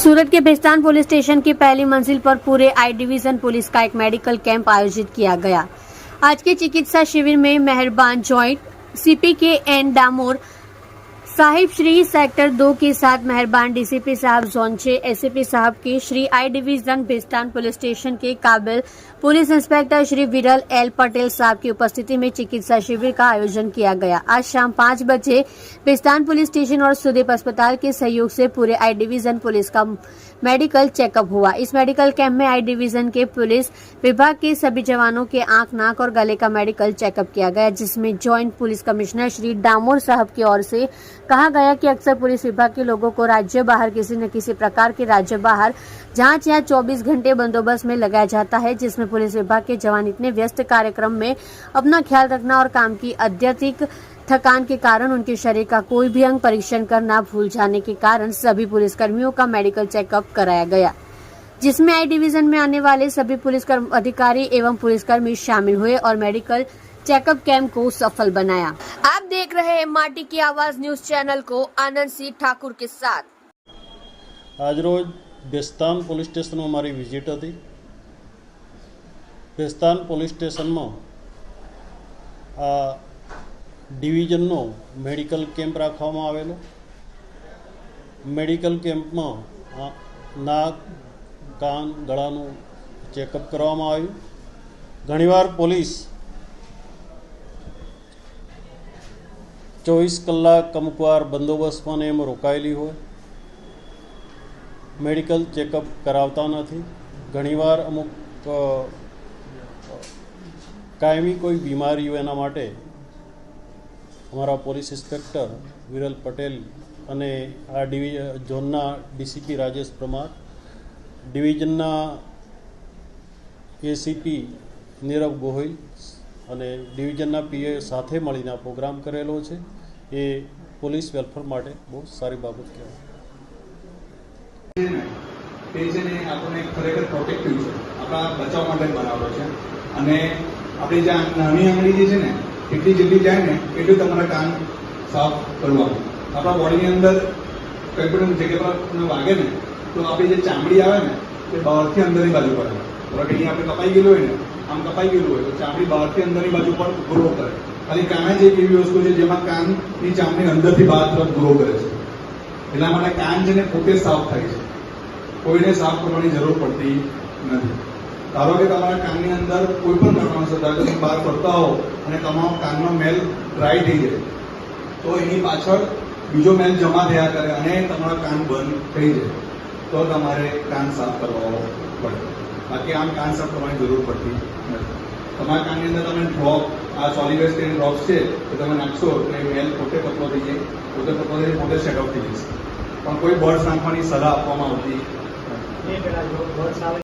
सूरत के Bestan police station की पहली मंजिल पर पूरे आई डिवीजन पुलिस का एक मेडिकल कैंप आयोजित किया गया। आज के चिकित्सा शिविर में मेहरबान जॉइंट सीपी के एन डामोर साहिब श्री सेक्टर 2 के साथ मेहरबान डीसीपी साहब जोन 6 एसपी साहब के श्री आई डिवीजन बेस्तान पुलिस स्टेशन के काबिल पुलिस इंस्पेक्टर श्री विरल एल पटेल साहब की उपस्थिति में चिकित्सा शिविर का आयोजन किया गया। आज शाम 5 बजे बेस्तान पुलिस स्टेशन और सुदीप अस्पताल के सहयोग से पूरे आई डिवीजन पुलिस का मेडिकल चेकअप हुआ। इस मेडिकल कैंप में आई डिवीजन के पुलिस विभाग के सभी जवानों के आंख, नाक और गले का मेडिकल चेकअप किया गया, जिसमें joint police commissioner Shri Damor साहब की ओर से कहा गया कि अक्सर पुलिस विभाग के लोगों को राज्य बाहर किसी न किसी प्रकार के राज्य बाहर जांच या 24 घंटे बंदोबस्त में लगाया जाता है, जिसमें पुलिस विभाग के जवान इतने व्यस्त कार्यक्रम में अपना ख्याल रखना और काम की अत्यधिक थकान के कारण उनके शरीर का कोई भी अंग परीक्षण करना भूल जाने के कारण सभी पुलिसकर्मियों का मेडिकल चेकअप कराया गया, जिसमें आई डिवीजन में आने वाले सभी पुलिस अधिकारी एवं पुलिसकर्मी शामिल हुए और मेडिकल चेकअप कैंप को सफल बनाया। आप देख रहे हैं माटी की आवाज न्यूज चैनल को आनंद सिंह ठाकुर के साथ। आज रोज बेस्तान पुलिस स्टेशन में मारी विजिट थी। बेस्तान पुलिस स्टेशन में आ डिविजन नो मेडिकल कैंप राखवामां आवेलो। मेडिकल कैंप में नाक, कान, गळानुं चेकअप करवामां आव्युं। घणीवार पुलिस 24 कलाक अमुकवार बंदोबस्त में एम रोकायेली होय, मेडिकल चेकअप करावता नथी। घणीवार अमुक कायमी कोई बीमारी हो एना माटे हमारा पुलिस इंस्पेक्टर विरल पटेल अने आ झोनना डीसीपी राजेश परमार, डिविजनना एसीपी नीरव गोहिल અને ડિવિઝનના પીએ સાથે મળીને પ્રોગ્રામ કરેલો છે। એ પોલીસ વેલફેર માટે બહુ સારી બાબત કહેવાય। તે છે ને આપણને ખરેખર પ્રોટેક્ટિવ છે, આપણા બચાવ માટે બનાવેલો છે અને આપણી જે નાની આંગળી જે છે ને એટલી જલ્દી જાય ને એટલું તમારા કાન સાફ કરવાનું। આપણા બોડીની અંદર કંઈ પણ જગ્યા પર વાગે ને તો આપણી જે ચામડી આવે ને તે બહારથી અંદરની બાજુ પડે। બરાબર, અહીંયા આપણે કપાઈ ગયેલું હોય ને, આમ કપાઈ ગયેલું હોય તો ચામડી બહારથી અંદરની બાજુ પર ગ્રો કરે। ખાલી કાન જ એક એવી વસ્તુ છે જેમાં કાનની ચામડી અંદરથી બહાર તરફ ગ્રો કરે છે, એટલા માટે કાન છે ને પોતે સાફ થાય છે, કોઈને સાફ કરવાની જરૂર પડતી નથી। ધારો કે તમારા કાનની અંદર કોઈ પણ કારણોસર તમે બહાર ફરતા હો અને તમારો કાનનો મેલ ડ્રાય થઈ જાય તો એની પાછળ બીજો મેલ જમા થયા કરે અને તમારા કાન બંધ થઈ જાય તો તમારે કાન સાફ કરવા પડે, બાકી આમ કાન સાફ કરવાની જરૂર પડતી નથી। તમારા કાનની અંદર તમે ડ્રોપ, આ સોલિડ વેસ્ટ ડ્રોપ્સ છે તો તમે નાખશો તો એ મેલ પોતે પતલો થઈ જાય, પોતે સેટ આઉટ થઈ જશે, પણ કોઈ બર્ડ્સ નાખવાની સલાહ આપવામાં આવતી નથી।